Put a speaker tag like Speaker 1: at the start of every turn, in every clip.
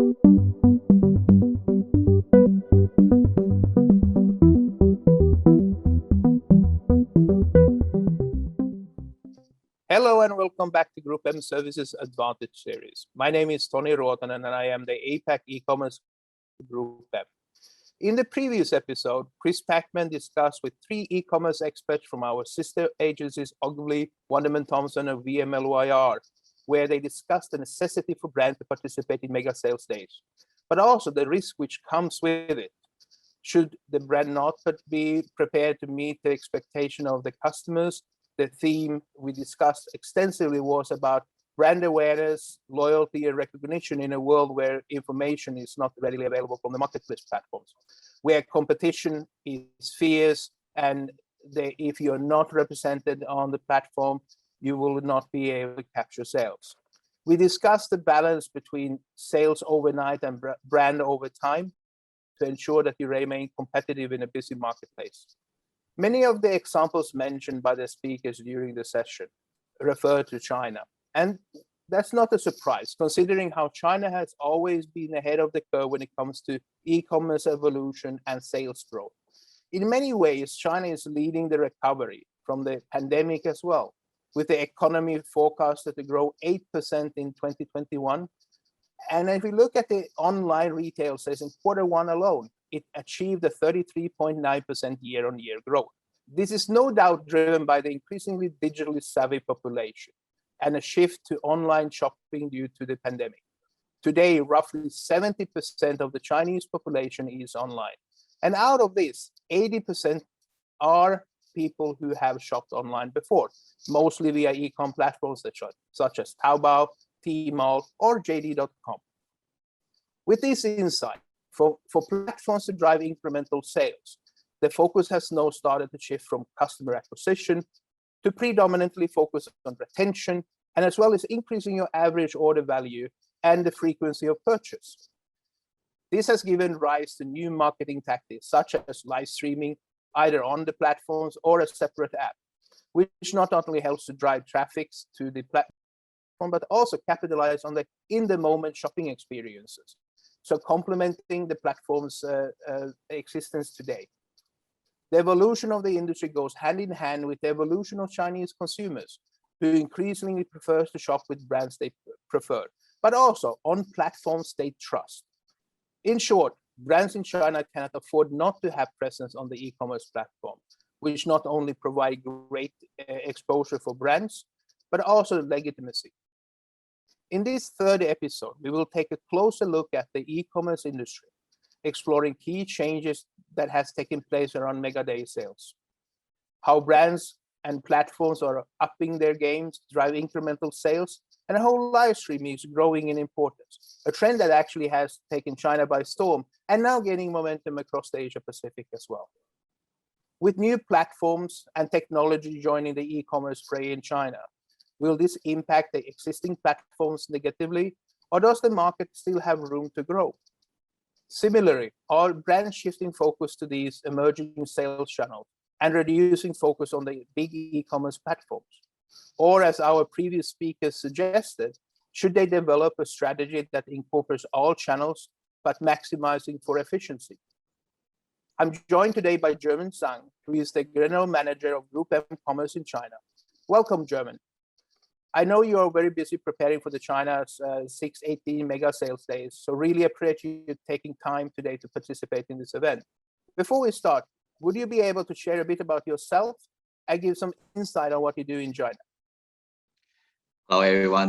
Speaker 1: Hello and welcome back to GroupM Services Advantage Series. My name is Toni Ruotanen and I am the APAC e-commerce GroupM. In the previous episode, Chris Packman discussed with three e-commerce experts from our sister agencies Ogilvy, Wunderman Thompson and VMLYR, where they discussed the necessity for brands to participate in mega sales days, but also the risk which comes with it. Should the brand not be prepared to meet the expectation of the customers? The theme we discussed extensively was about brand awareness, loyalty, and recognition in a world where information is not readily available from the marketplace platforms, where competition is fierce, and if you're not represented on the platform, you will not be able to capture sales. We discussed the balance between sales overnight and brand over time to ensure that you remain competitive in a busy marketplace. Many of the examples mentioned by the speakers during the session refer to China. And that's not a surprise, considering how China has always been ahead of the curve when it comes to e-commerce evolution and sales growth. In many ways, China is leading the recovery from the pandemic as well, with the economy forecasted to grow 8% in 2021. And if we look at the online retail sales in Q1 alone, it achieved a 33.9% year-on-year growth. This is no doubt driven by the increasingly digitally savvy population and a shift to online shopping due to the pandemic. Today, roughly 70% of the Chinese population is online. And out of this, 80% are people who have shopped online before, mostly via e-com platforms such as Taobao, Tmall, or JD.com. With this insight, for platforms to drive incremental sales, the focus has now started to shift from customer acquisition to predominantly focus on retention, and as well as increasing your average order value and the frequency of purchase. This has given rise to new marketing tactics, such as live streaming, either on the platforms or a separate app, which not only helps to drive traffic to the platform, but also capitalize on the in-the-moment shopping experiences. So complementing the platform's existence today. The evolution of the industry goes hand in hand with the evolution of Chinese consumers, who increasingly prefer to shop with brands they prefer, but also on platforms they trust. In short, brands in China cannot afford not to have presence on the e-commerce platform, which not only provide great exposure for brands, but also legitimacy. In this third episode, we will take a closer look at the e-commerce industry, exploring key changes that has taken place around mega day sales, how brands and platforms are upping their games to drive incremental sales, and how live streaming is growing in importance, a trend that actually has taken China by storm and now gaining momentum across the Asia Pacific as well. With new platforms and technology joining the e-commerce fray in China, will this impact the existing platforms negatively, or does the market still have room to grow? Similarly, are brands shifting focus to these emerging sales channels and reducing focus on the big e-commerce platforms? Or, as our previous speakers suggested, should they develop a strategy that incorporates all channels but maximizing for efficiency? I'm joined today by Jerman Zhang, who is the General Manager of GroupM Commerce in China. Welcome, Jerman. I know you are very busy preparing for the China's 618 mega sales days, so really appreciate you taking time today to participate in this event. Before we start, would you be able to share a bit about yourself and give some insight on what you do in China?
Speaker 2: Hello, everyone.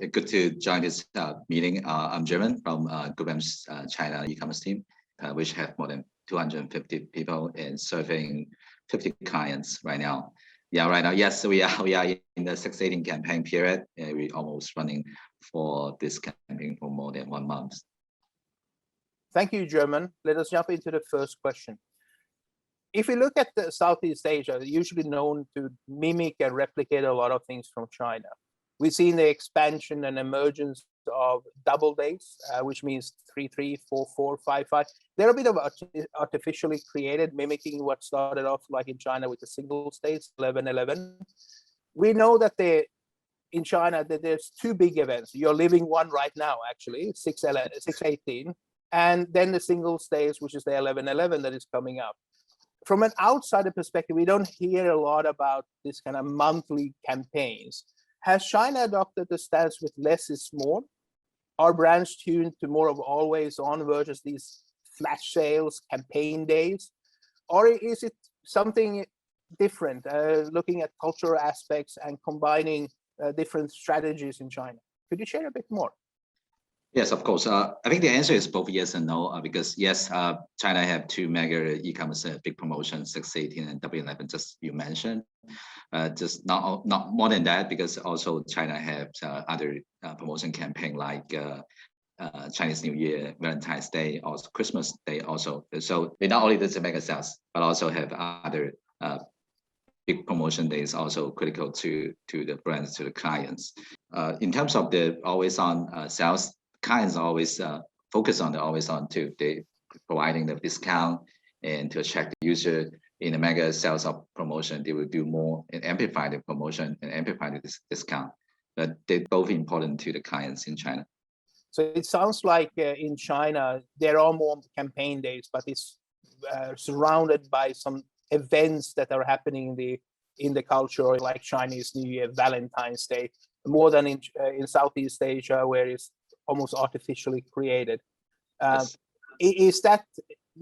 Speaker 2: Good to join this meeting. I'm Jerman from GroupM's China e-commerce team, which have more than 250 people and serving 50 clients right now. Yeah, right now, yes, we are in the 618 campaign period. We're almost running for this campaign for more than 1 month.
Speaker 1: Thank you, Jerman. Let us jump into the first question. If we look at the Southeast Asia, usually known to mimic and replicate a lot of things from China. We've seen the expansion and emergence of double days, which means 3-3, 4-4, 5-5. They're a bit of artificially created, mimicking what started off like in China with the single days, 11-11. We know that the in China that there's two big events. You're living one right now, actually, 6/18, and then the Singles Days, which is the 11/11 that is coming up. From an outsider perspective, we don't hear a lot about this kind of monthly campaigns. Has China adopted the stance with less is more? Are brands tuned to more of always on versus these flash sales, campaign days? Or is it something different, looking at cultural aspects and combining different strategies in China? Could you share a bit more?
Speaker 2: Yes, of course. I think the answer is both yes and no, because yes, China have two mega e-commerce big promotions, 6/18 and Double 11, just you mentioned. Just not more than that, because also China have other promotion campaign like Chinese New Year, Valentine's Day, also Christmas Day also. So they not only do the mega sales, but also have other big promotion days also critical to the brands, to the clients. In terms of the always on sales, clients always focus on the always on too. They providing the discount and to attract the user. In the mega sales of promotion, they will do more and amplify the promotion and amplify the discount. But they're both important to the clients in China.
Speaker 1: So it sounds like in China, there are more campaign days, but it's surrounded by some events that are happening in the culture, like Chinese New Year, Valentine's Day, more than in Southeast Asia, where it's almost artificially created.
Speaker 2: Yes.
Speaker 1: Is that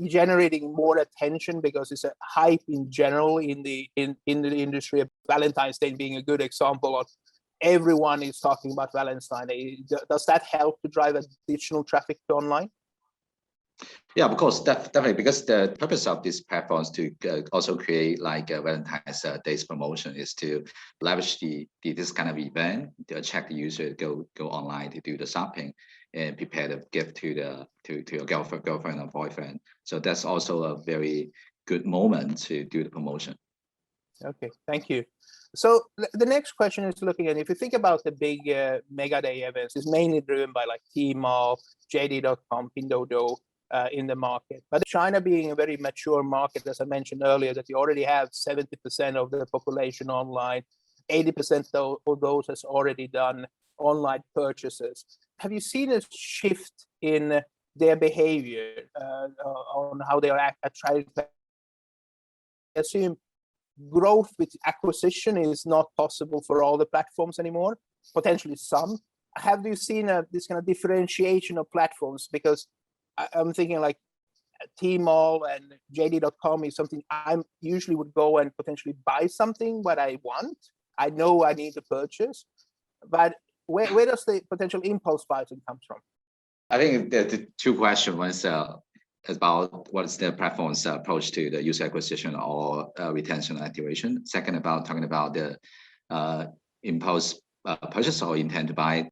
Speaker 1: generating more attention because it's a hype in general in the industry? Valentine's Day being a good example of everyone is talking about Valentine's Day. Does that help to drive additional traffic to online?
Speaker 2: Yeah, of course, definitely, because the purpose of these platforms to also create like a Valentine's Day's promotion is to leverage this kind of event to attract the user to go online to do the shopping and prepare the gift to your girlfriend or boyfriend. So that's also a very good moment to do the promotion.
Speaker 1: Okay, thank you. So the next question is looking at, if you think about the big mega day events, it's mainly driven by like Tmall, JD.com, Pinduoduo, in the market. But China being a very mature market, as I mentioned earlier, that you already have 70% of the population online, 80% of those has already done online purchases. Have you seen a shift in their behavior on how they are trying to assume growth with acquisition is not possible for all the platforms anymore, potentially some? Have you seen this kind of differentiation of platforms? Because I'm thinking like Tmall and JD.com is something I usually would go and potentially buy something what I want. I know I need to purchase, but where does the potential impulse buying comes from?
Speaker 2: I think the two questions. One is about what is the platform's approach to the user acquisition or retention activation. Second, about talking about the impulse purchase or intent to buy.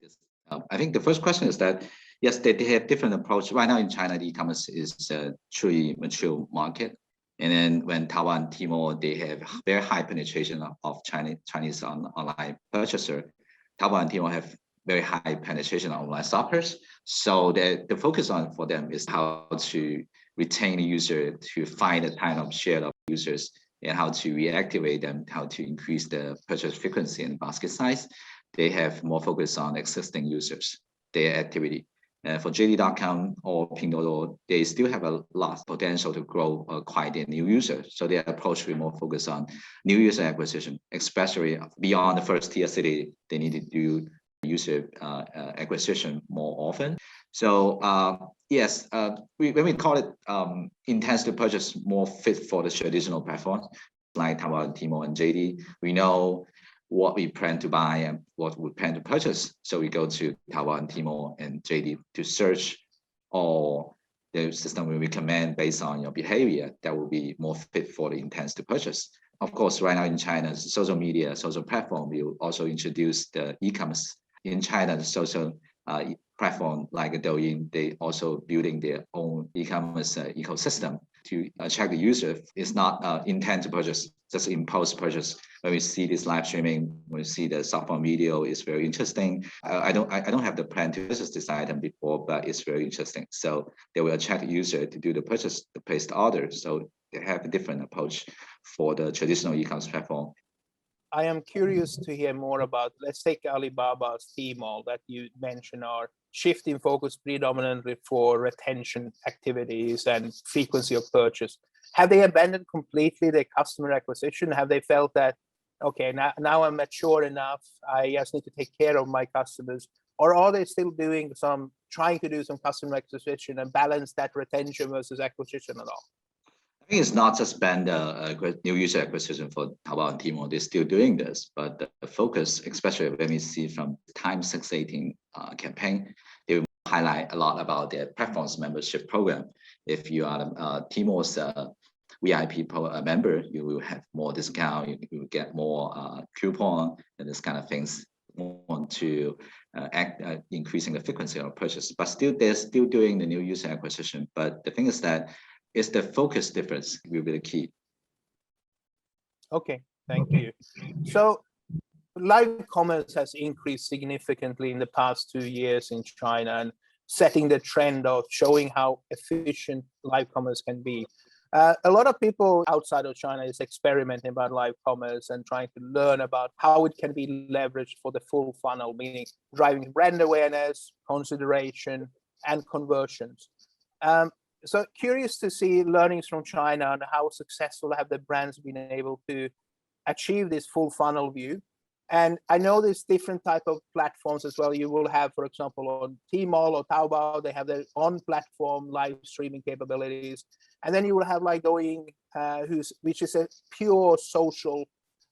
Speaker 2: I think the first question is that yes, they have different approach. Right now in China, the e-commerce is a truly mature market. And then when Taiwan, Tmall, they have very high penetration of Chinese online purchaser. Taiwan and Tmall have very high penetration of online shoppers. So the focus for them is how to retain the user, to find a kind of share of users, and how to reactivate them, how to increase the purchase frequency and basket size. They have more focus on existing users, their activity. For JD.com or Pinduoduo, they still have a lot of potential to grow quite a new users. So their approach will be more focused on new user acquisition, especially beyond the first tier city. They need to do user acquisition more often. So yes, when we call it intents to purchase, more fit for the traditional platforms like Taiwan, Tmall, and JD. We know what we plan to buy and what we plan to purchase. So we go to Taiwan, Tmall, and JD to search, or the system will recommend based on your behavior that will be more fit for the intents to purchase. Of course, right now in China, social media, social platform will also introduce the e-commerce. In China, the social platform like Douyin, they also building their own e-commerce ecosystem to attract the user. It's not intent to purchase, just impulse purchase. When we see this live streaming, when we see the short form video, it's very interesting. I don't have the plan to purchase this item before, but it's very interesting. So they will attract the user to do the purchase, to place the order. So they have a different approach for the traditional e-commerce platform.
Speaker 1: I am curious to hear more about, let's take Alibaba's Tmall that you mentioned are shifting focus predominantly for retention activities and frequency of purchase. Have they abandoned completely their customer acquisition? Have they felt that, okay, now I'm mature enough, I just need to take care of my customers? Or are they still trying to do some customer acquisition and balance that retention versus acquisition at all?
Speaker 2: I think it's not just been the new user acquisition for Taobao and Tmall. They're still doing this, but the focus, especially when we see from Time 618 campaign, they will highlight a lot about their platform's membership program. If you are Tmall's VIP member, you will have more discount, you will get more coupon and this kind of things. Want to increasing the frequency of purchase, but still they're still doing the new user acquisition. But the thing is that it's the focus difference will be the key.
Speaker 1: Okay, thank you. So live commerce has increased significantly in the past 2 years in China and setting the trend of showing how efficient live commerce can be. A lot of people outside of China is experimenting about live commerce and trying to learn about how it can be leveraged for the full funnel, meaning driving brand awareness, consideration, and conversions. So curious to see learnings from China and how successful have the brands been able to achieve this full funnel view. And I know there's different type of platforms as well. You will have, for example, on Tmall or Taobao, they have their own platform live streaming capabilities. And then you will have like Douyin, which is a pure social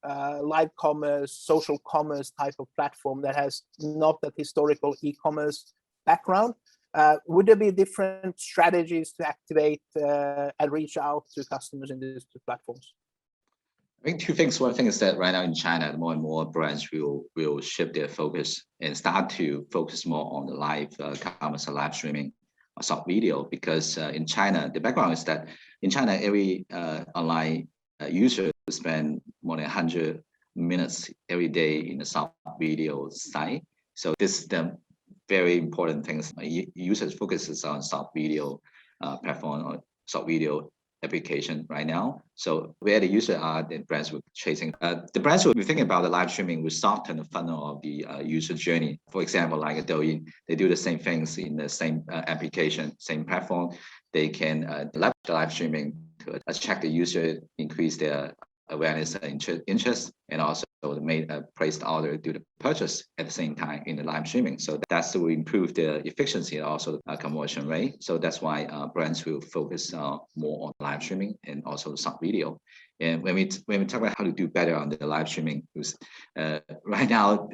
Speaker 1: live commerce, social commerce type of platform that has not that historical e-commerce background. Would there be different strategies to activate and reach out to customers in these two platforms?
Speaker 2: I think two things. One thing is that right now in China, more and more brands will shift their focus and start to focus more on the live commerce, live streaming, or short video. Because in China, the background is that in China, every online user spend more than 100 minutes every day in the short video site. So this is the very important things. Users focuses on short video platform or short video application right now. So where the user are, the brands will chasing. The brands will be thinking about the live streaming will soften the funnel of the user journey. For example, like a Douyin, they do the same things in the same application, same platform. They can leverage the live streaming to attract the user, increase their awareness and interest, and also place the order, do the purchase at the same time in the live streaming. So that's will improve the efficiency and also the conversion rate. So that's why brands will focus more on live streaming and also short video. And when we talk about how to do better on the live streaming, right now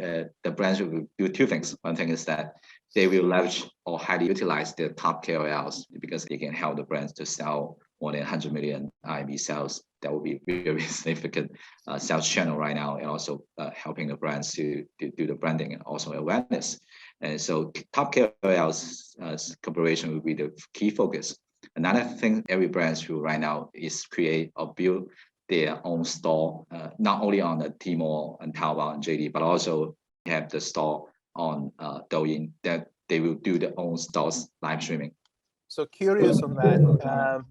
Speaker 2: the brands will do two things. One thing is that they will leverage or highly utilize the top KOLs because they can help the brands to sell more than 100 million RMB sales. That will be very significant sales channel right now, and also helping the brands to do the branding and also awareness. And so top KOLs cooperation will be the key focus. Another thing every brand will right now is create or build their own store, not only on the Tmall and Taobao and JD, but also have the store on Douyin that they will do their own stores live streaming.
Speaker 1: So curious on that.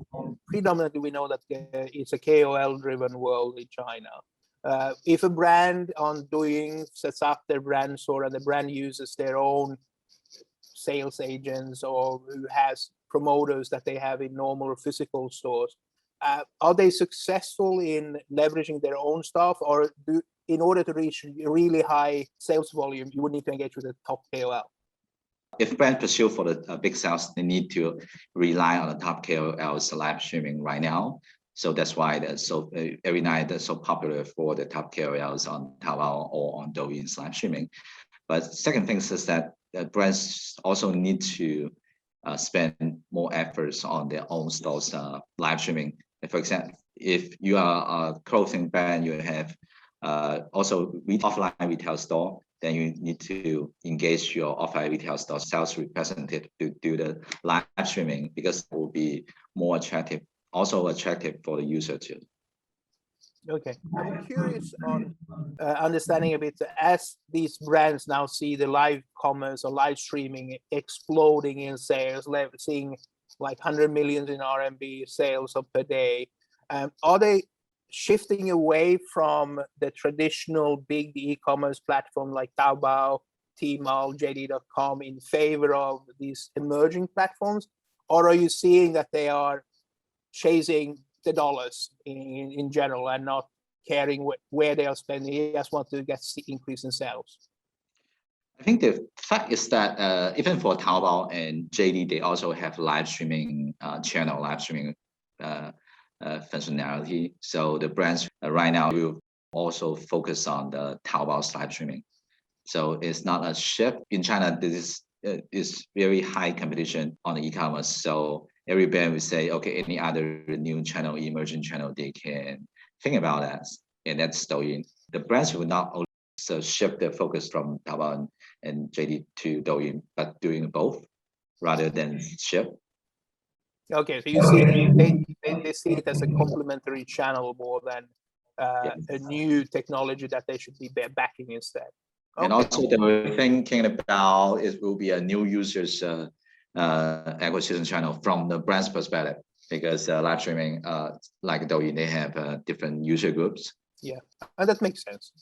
Speaker 1: Predominantly, we know that it's a KOL-driven world in China. If a brand on Douyin sets up their brand store and the brand uses their own sales agents or who has promoters that they have in normal physical stores, are they successful in leveraging their own stuff, or in order to reach really high sales volume, you would need to engage with a top KOL?
Speaker 2: If brands pursue for the big sales, they need to rely on the top KOLs live streaming right now. So that's why every night that's so popular for the top KOLs on Taobao or on Douyin's live streaming. But second thing is that brands also need to spend more efforts on their own stores live streaming. For example, if you are a clothing brand, you have also offline retail store, then you need to engage your offline retail store sales representative to do the live streaming, because it will be more attractive, also attractive for the user too.
Speaker 1: Okay, I'm curious on understanding a bit, as these brands now see the live commerce or live streaming exploding in sales, seeing like 100 millions in RMB sales per day. Are they shifting away from the traditional big e-commerce platform like Taobao, Tmall, JD.com in favor of these emerging platforms? Or are you seeing that they are chasing the dollars in general and not caring where they are spending? They just want to get the increase in sales.
Speaker 2: I think the fact is that even for Taobao and JD, they also have live streaming channel, live streaming functionality. So the brands right now will also focus on the Taobao's live streaming. So it's not a shift in China. This is very high competition on the e-commerce. So every brand will say, okay, any other new channel, emerging channel, they can think about that, and that's Douyin. The brands will not also shift their focus from Taobao and JD to Douyin, but doing both rather than shift.
Speaker 1: Okay, so you see they see it as a complementary channel more than a new technology that they should be backing instead. Okay.
Speaker 2: And also they were thinking about it will be a new users acquisition channel from the brand's perspective, because live streaming like Douyin, they have different user groups. Yeah,
Speaker 1: and that makes sense.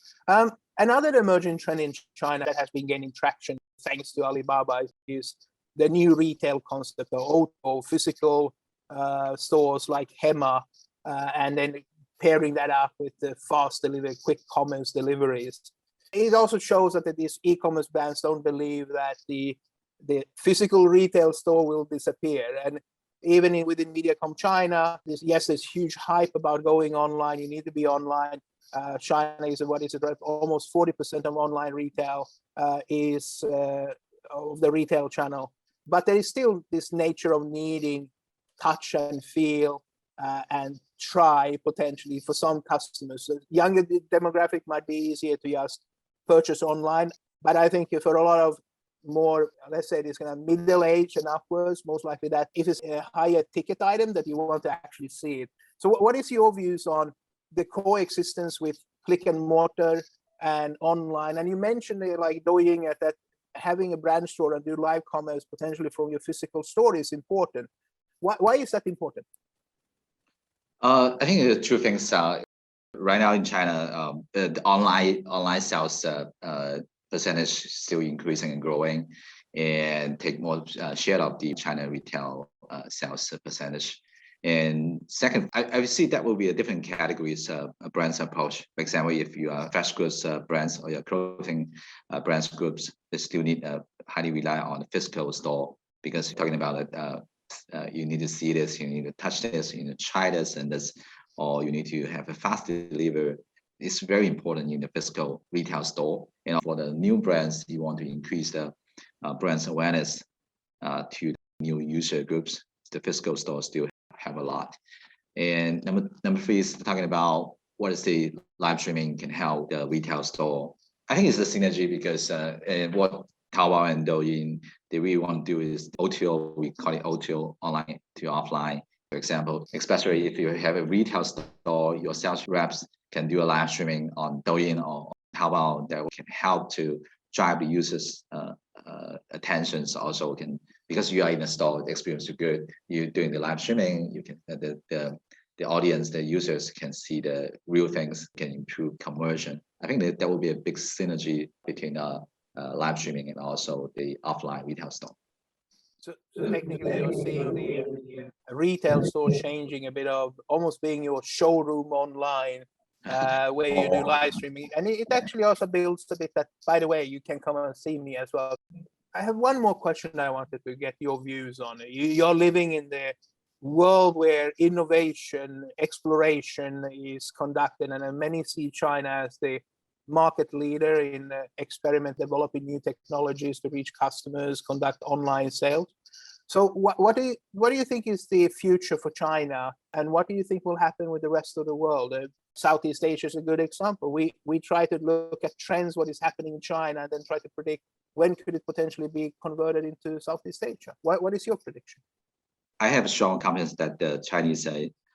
Speaker 1: Another emerging trend in China that has been gaining traction thanks to Alibaba is the new retail concept of physical stores like Hema, and then pairing that up with the fast delivery, quick commerce deliveries. It also shows that these e-commerce brands don't believe that the physical retail store will disappear. And even within MediaCom China, there's huge hype about going online. You need to be online. China is almost 40% of online retail is of the retail channel. But there is still this nature of needing touch and feel and try potentially for some customers. So younger demographic might be easier to just purchase online. But I think for a lot of more, let's say this kind of middle age and upwards, most likely that if it's a higher ticket item that you want to actually see it. So what is your views on the coexistence with click and mortar and online? And you mentioned like Douyin that having a brand store and do live commerce potentially from your physical store is important. Why is that important?
Speaker 2: I think there are two things. Right now in China, the online sales percentage still increasing and growing, and take more share of the China retail sales percentage. And second, I see that will be a different categories brands approach. For example, if you are fresh goods brands or your clothing brands groups, they still need highly rely on the physical store, because you're talking about it. You need to see this, you need to touch this, you need to try this and this, or you need to have a fast delivery. It's very important in the physical retail store. And for the new brands, you want to increase the brand's awareness to new user groups. The physical store still have a lot. And number three is talking about what is the live streaming can help the retail store. I think it's a synergy, because what Taobao and Douyin, they really want to do is O2O, we call it O2O, online to offline. For example, especially if you have a retail store, your sales reps can do a live streaming on Douyin or Taobao that can help to drive the users' attentions. Also can, because you are in the store, the experience is good. You're doing the live streaming, you can the audience, the users can see the real things, can improve conversion. I think that will be a big synergy between live streaming and also the offline retail store.
Speaker 1: So technically, you're seeing the retail store changing a bit of almost being your showroom online, where you do live streaming. And it actually also builds a bit that, by the way, you can come and see me as well. I have one more question I wanted to get your views on. You're living in the world where innovation, exploration is conducted, and many see China as the market leader in developing new technologies to reach customers, conduct online sales. So what do you think is the future for China, and what do you think will happen with the rest of the world? Southeast Asia is a good example. We try to look at trends, what is happening in China, and then try to predict when could it potentially be converted into Southeast Asia. What is your prediction?
Speaker 2: I have strong confidence that the Chinese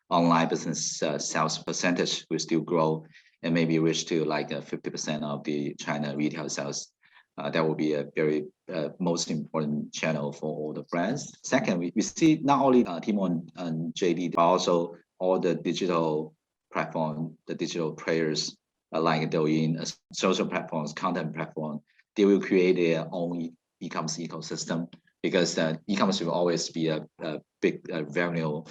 Speaker 2: online business sales percentage will still grow and maybe reach to like 50% of the China retail sales. That will be a very most important channel for all the brands. Second, we see not only Tmall and JD, but also all the digital platform, the digital players like Douyin, social platforms, content platform, they will create their own e-commerce ecosystem, because e-commerce will always be a big revenue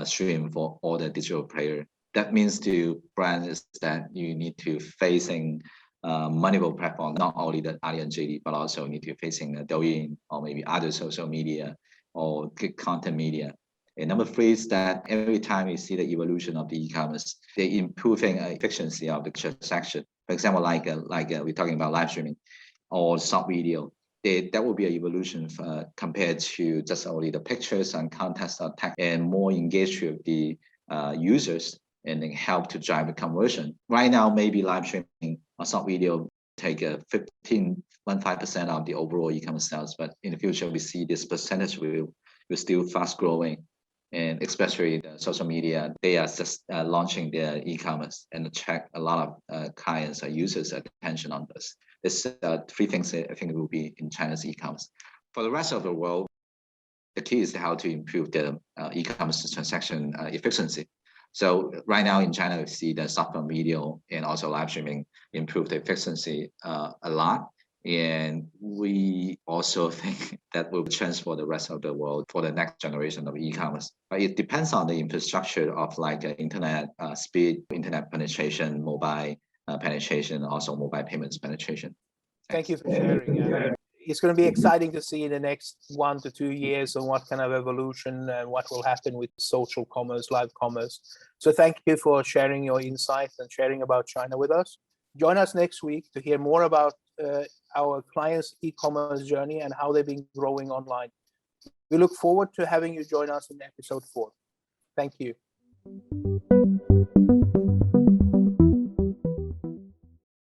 Speaker 2: stream for all the digital players. That means to brands that you need to facing multiple platforms, not only the Ali and JD, but also need to facing Douyin or maybe other social media or content media. And number three is that every time you see the evolution of the e-commerce, they're improving efficiency of the transaction. For example, like we're talking about live streaming or short video, that will be an evolution compared to just only the pictures and context of text, and more engaged with the users and then help to drive the conversion. Right now, maybe live streaming or short video take 15% of the overall e-commerce sales, but in the future, we see this percentage will still fast growing. And especially the social media, they are just launching their e-commerce and attract a lot of clients or users' attention on this. There's three things I think will be in China's e-commerce. For the rest of the world, the key is how to improve the e-commerce transaction efficiency. So right now in China, we see the short-form video and also live streaming improve the efficiency a lot. And we also think that will transfer the rest of the world for the next generation of e-commerce. But it depends on the infrastructure of like internet speed, internet penetration, mobile penetration, also mobile payments penetration.
Speaker 1: Thank you for sharing. It's going to be exciting to see in the next 1 to 2 years on what kind of evolution and what will happen with social commerce, live commerce. So thank you for sharing your insights and sharing about China with us. Join us next week to hear more about our clients' e-commerce journey and how they've been growing online. We look forward to having you join us in episode 4. Thank you.